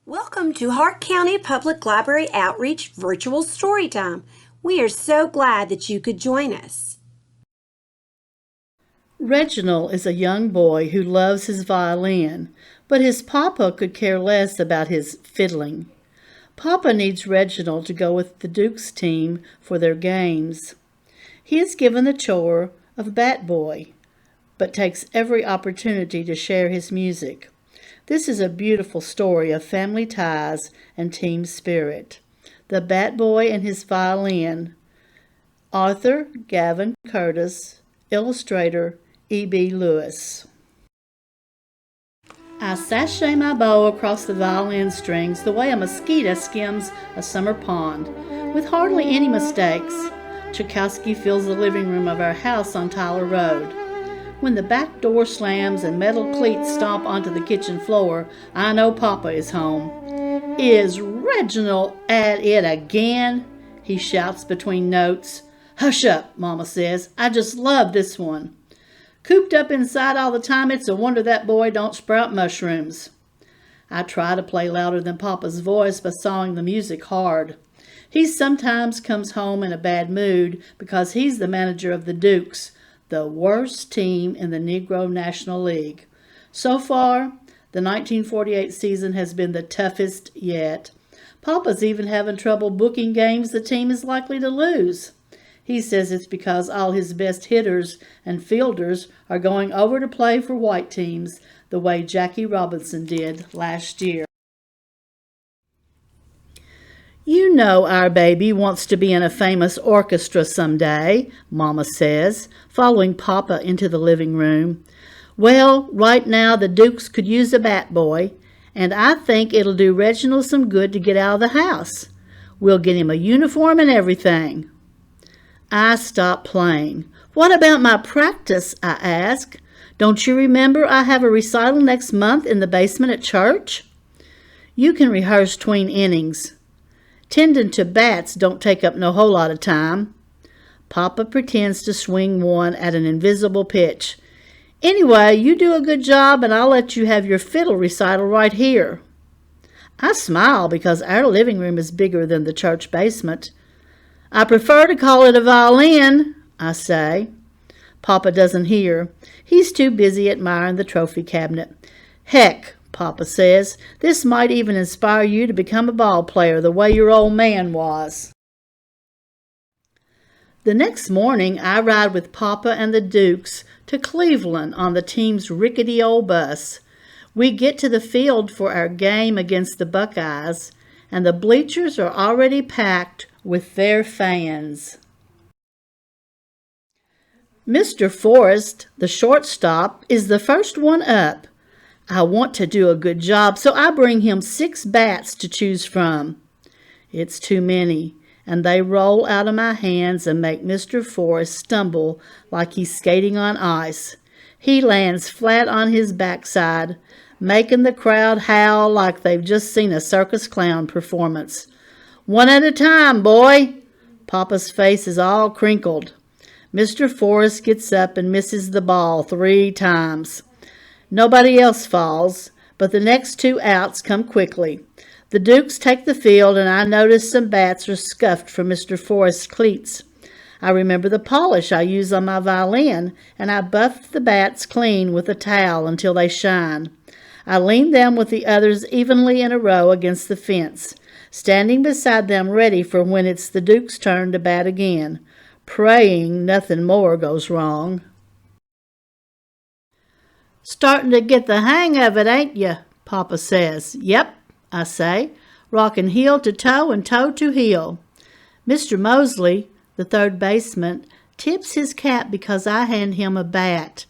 Welcome to Hart County Public Library Outreach Virtual Storytime. We are so glad that you could join us. Reginald is a young boy who loves his violin, but his papa could care less about his fiddling. Papa needs Reginald to go with the Duke's team for their games. He is given the chore of bat boy, but takes every opportunity to share his music. This is a beautiful story of family ties and team spirit. The Bat Boy and His Violin. Author Gavin Curtis. Illustrator E.B. Lewis. I sashay my bow across the violin strings the way a mosquito skims a summer pond, with hardly any mistakes. Tchaikovsky fills the living room of our house on Tyler Road. When the back door slams and metal cleats stomp onto the kitchen floor, I know Papa is home. "Is Reginald at it again?" he shouts between notes. "Hush up," Mama says. "I just love this one. Cooped up inside all the time, it's a wonder that boy don't sprout mushrooms." I try to play louder than Papa's voice by sawing the music hard. He sometimes comes home in a bad mood because he's the manager of the Dukes, the worst team in the Negro National League. So far, the 1948 season has been the toughest yet. Papa's even having trouble booking games the team is likely to lose. He says it's because all his best hitters and fielders are going over to play for white teams, the way Jackie Robinson did last year. "You know our baby wants to be in a famous orchestra someday," Mama says, following Papa into the living room. "Well, right now the Dukes could use a bat boy, and I think it'll do Reginald some good to get out of the house. We'll get him a uniform and everything." I stop playing. "What about my practice?" I ask. "Don't you remember I have a recital next month in the basement at church?" "You can rehearse 'tween innings. Tending to bats don't take up no whole lot of time." Papa pretends to swing one at an invisible pitch. "Anyway, you do a good job and I'll let you have your fiddle recital right here." I smile because our living room is bigger than the church basement. "I prefer to call it a violin," I say. Papa doesn't hear. He's too busy admiring the trophy cabinet. "Heck," Papa says, "this might even inspire you to become a ball player the way your old man was." The next morning, I ride with Papa and the Dukes to Cleveland on the team's rickety old bus. We get to the field for our game against the Buckeyes, and the bleachers are already packed with their fans. Mr. Forrest, the shortstop, is the first one up. I want to do a good job, so I bring him 6 bats to choose from. It's too many, and they roll out of my hands and make Mr. Forrest stumble like he's skating on ice. He lands flat on his backside, making the crowd howl like they've just seen a circus clown performance. "One at a time, boy." Papa's face is all crinkled. Mr. Forrest gets up and misses the ball 3 times. Nobody else falls, but the next 2 outs come quickly. The Dukes take the field, and I notice some bats are scuffed from Mr. Forrest's cleats. I remember the polish I use on my violin, and I buff the bats clean with a towel until they shine. I lean them with the others evenly in a row against the fence, standing beside them ready for when it's the Dukes' turn to bat again, praying nothing more goes wrong. "Starting to get the hang of it, ain't you?" Papa says. "Yep," I say, rocking heel to toe and toe to heel. Mr. Mosley, the third baseman, tips his cap because I hand him a bat.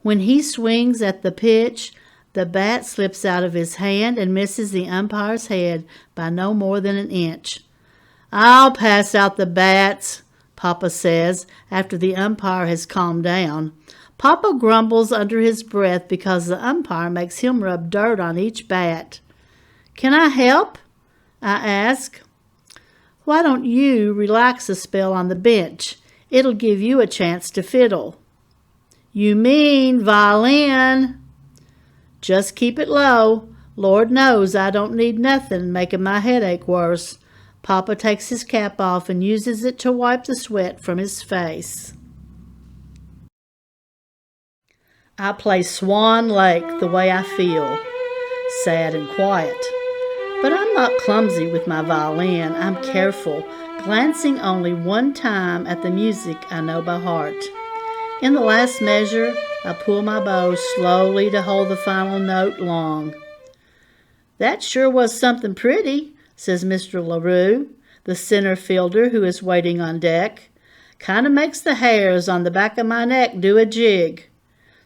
When he swings at the pitch, the bat slips out of his hand and misses the umpire's head by no more than an inch. "I'll pass out the bats," Papa says after the umpire has calmed down. Papa grumbles under his breath because the umpire makes him rub dirt on each bat. "Can I help?" I ask. "Why don't you relax a spell on the bench? It'll give you a chance to fiddle." "You mean violin?" "Just keep it low. Lord knows I don't need nothing making my headache worse. Papa takes his cap off and uses it to wipe the sweat from his face. I play Swan Lake the way I feel, sad and quiet. But I'm not clumsy with my violin. I'm careful, glancing only one time at the music I know by heart. In the last measure, I pull my bow slowly to hold the final note long. "That sure was something pretty," says Mr. LaRue, the center fielder who is waiting on deck. "Kind of makes the hairs on the back of my neck do a jig."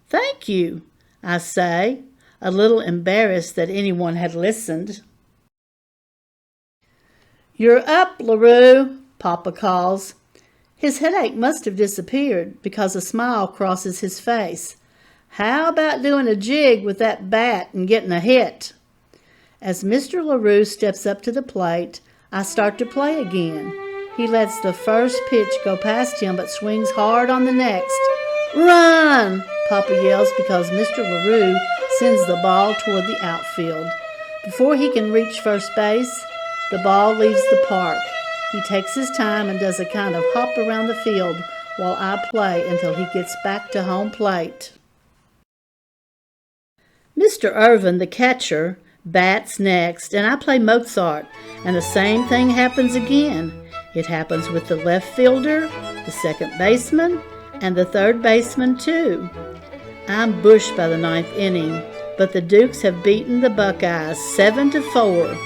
"Thank you," I say, a little embarrassed that anyone had listened. "You're up, LaRue," Papa calls. His headache must have disappeared because a smile crosses his face. "How about doing a jig with that bat and getting a hit?" As Mr. LaRue steps up to the plate, I start to play again. He lets the first pitch go past him but swings hard on the next. "Run!" Papa yells because Mr. LaRue sends the ball toward the outfield. Before he can reach first base, the ball leaves the park. He takes his time and does a kind of hop around the field while I play until he gets back to home plate. Mr. Irvin, the catcher, bats next, and I play Mozart, and the same thing happens again. It happens with the left fielder, the second baseman, and the third baseman too. I'm bushed by the ninth inning, but the Dukes have beaten the Buckeyes 7-4.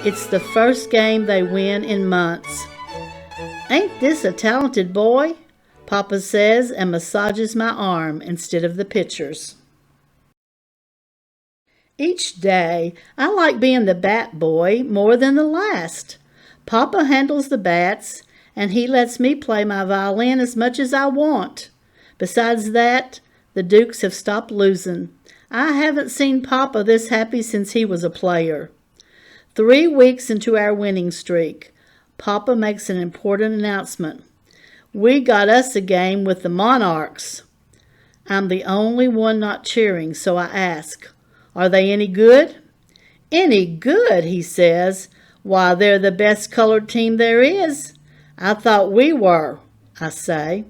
It's the first game they win in months. "Ain't this a talented boy?" Papa says and massages my arm instead of the pitcher's. Each day, I like being the bat boy more than the last. Papa handles the bats, and he lets me play my violin as much as I want. Besides that, the Dukes have stopped losing. I haven't seen Papa this happy since he was a player. 3 weeks into our winning streak, Papa makes an important announcement. "We got us a game with the Monarchs." I'm the only one not cheering, so I ask, "Are they any good?" "Any good," he says. "Why, they're the best colored team there is." "I thought we were," I say.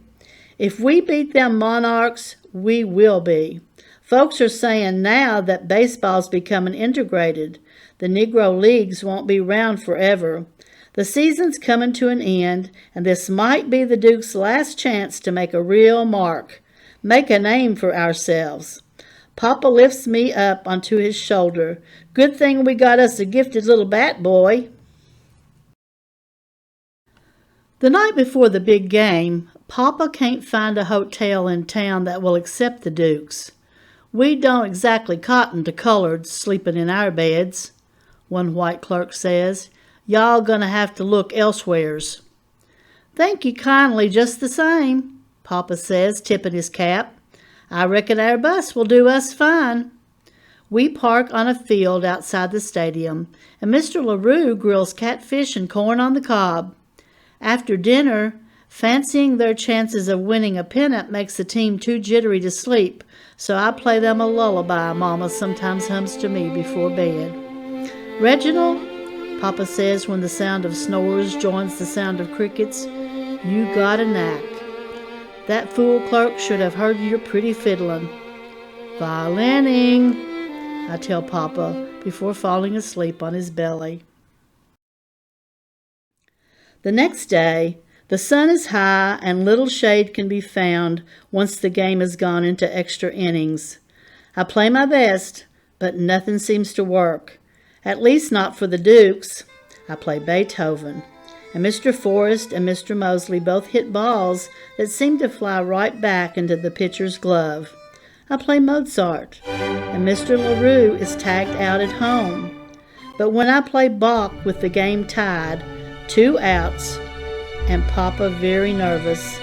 "If we beat them Monarchs, we will be. Folks are saying now that baseball's becoming integrated. The Negro Leagues won't be around forever. The season's coming to an end, and this might be the Dukes' last chance to make a real mark, make a name for ourselves." Papa lifts me up onto his shoulder. "Good thing we got us a gifted little bat boy." The night before the big game, Papa can't find a hotel in town that will accept the Dukes. "We don't exactly cotton to coloreds sleeping in our beds," one white clerk says. "Y'all gonna have to look elsewheres." "Thank you kindly just the same," Papa says, tipping his cap. "I reckon our bus will do us fine." We park on a field outside the stadium, and Mr. LaRue grills catfish and corn on the cob. After dinner, fancying their chances of winning a pennant makes the team too jittery to sleep, so I play them a lullaby Mama sometimes hums to me before bed. "Reginald," Papa says when the sound of snores joins the sound of crickets, "you got a knack. That fool clerk should have heard your pretty fiddling." "Violining," I tell Papa before falling asleep on his belly. The next day, the sun is high and little shade can be found once the game has gone into extra innings. I play my best, but nothing seems to work. At least not for the Dukes. I play Beethoven, and Mr. Forrest and Mr. Mosley both hit balls that seem to fly right back into the pitcher's glove. I play Mozart, and Mr. LaRue is tagged out at home. But when I play Bach with the game tied, 2 outs, and Papa very nervous,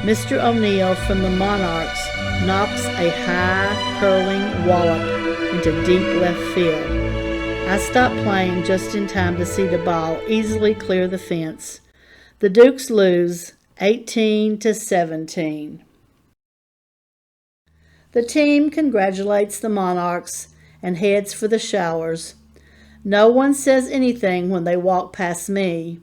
Mr. O'Neill from the Monarchs knocks a high, curling wallop into deep left field. I stop playing just in time to see the ball easily clear the fence. The Dukes lose 18-17. The team congratulates the Monarchs, and heads for the showers. No one says anything when they walk past me.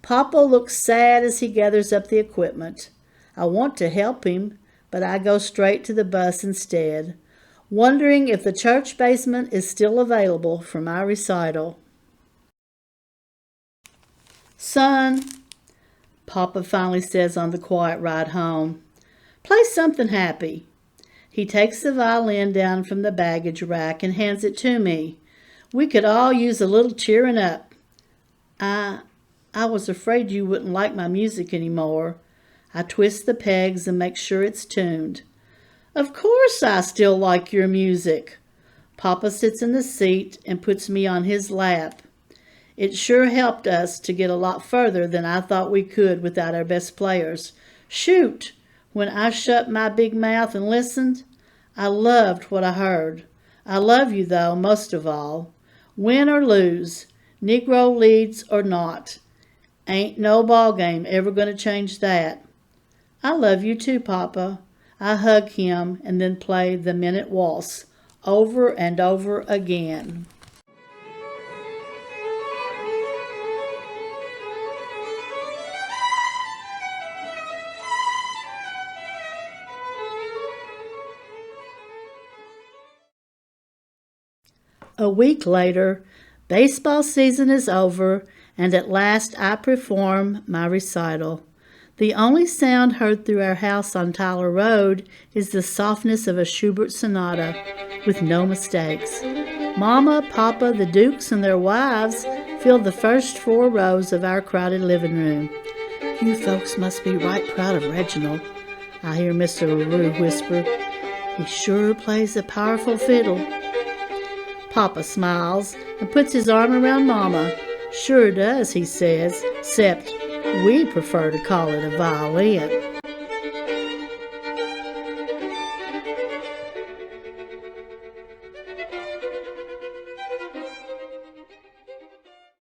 Papa looks sad as he gathers up the equipment. I want to help him, but I go straight to the bus instead, wondering if the church basement is still available for my recital. "Son," Papa finally says on the quiet ride home, "play something happy." He takes the violin down from the baggage rack and hands it to me. "We could all use a little cheering up." I was afraid you wouldn't like my music anymore." I twist the pegs and make sure it's tuned. "Of course I still like your music." Papa sits in the seat and puts me on his lap. It sure helped us to get a lot further than I thought we could without our best players. Shoot! When I shut my big mouth and listened, I loved what I heard. I love you, though, most of all. Win or lose, Negro leads or not, ain't no ball game ever going to change that. I love you too, Papa. I hug him and then play the minute waltz over and over again. A week later, baseball season is over, and at last I perform my recital. The only sound heard through our house on Tyler Road is the softness of a Schubert sonata, with no mistakes. Mama, Papa, the Dukes, and their wives fill the first 4 rows of our crowded living room. "You folks must be right proud of Reginald," I hear Mr. LaRue whisper. "He sure plays a powerful fiddle." Papa smiles and puts his arm around Mama. "Sure does," he says, "'cept we prefer to call it a violin."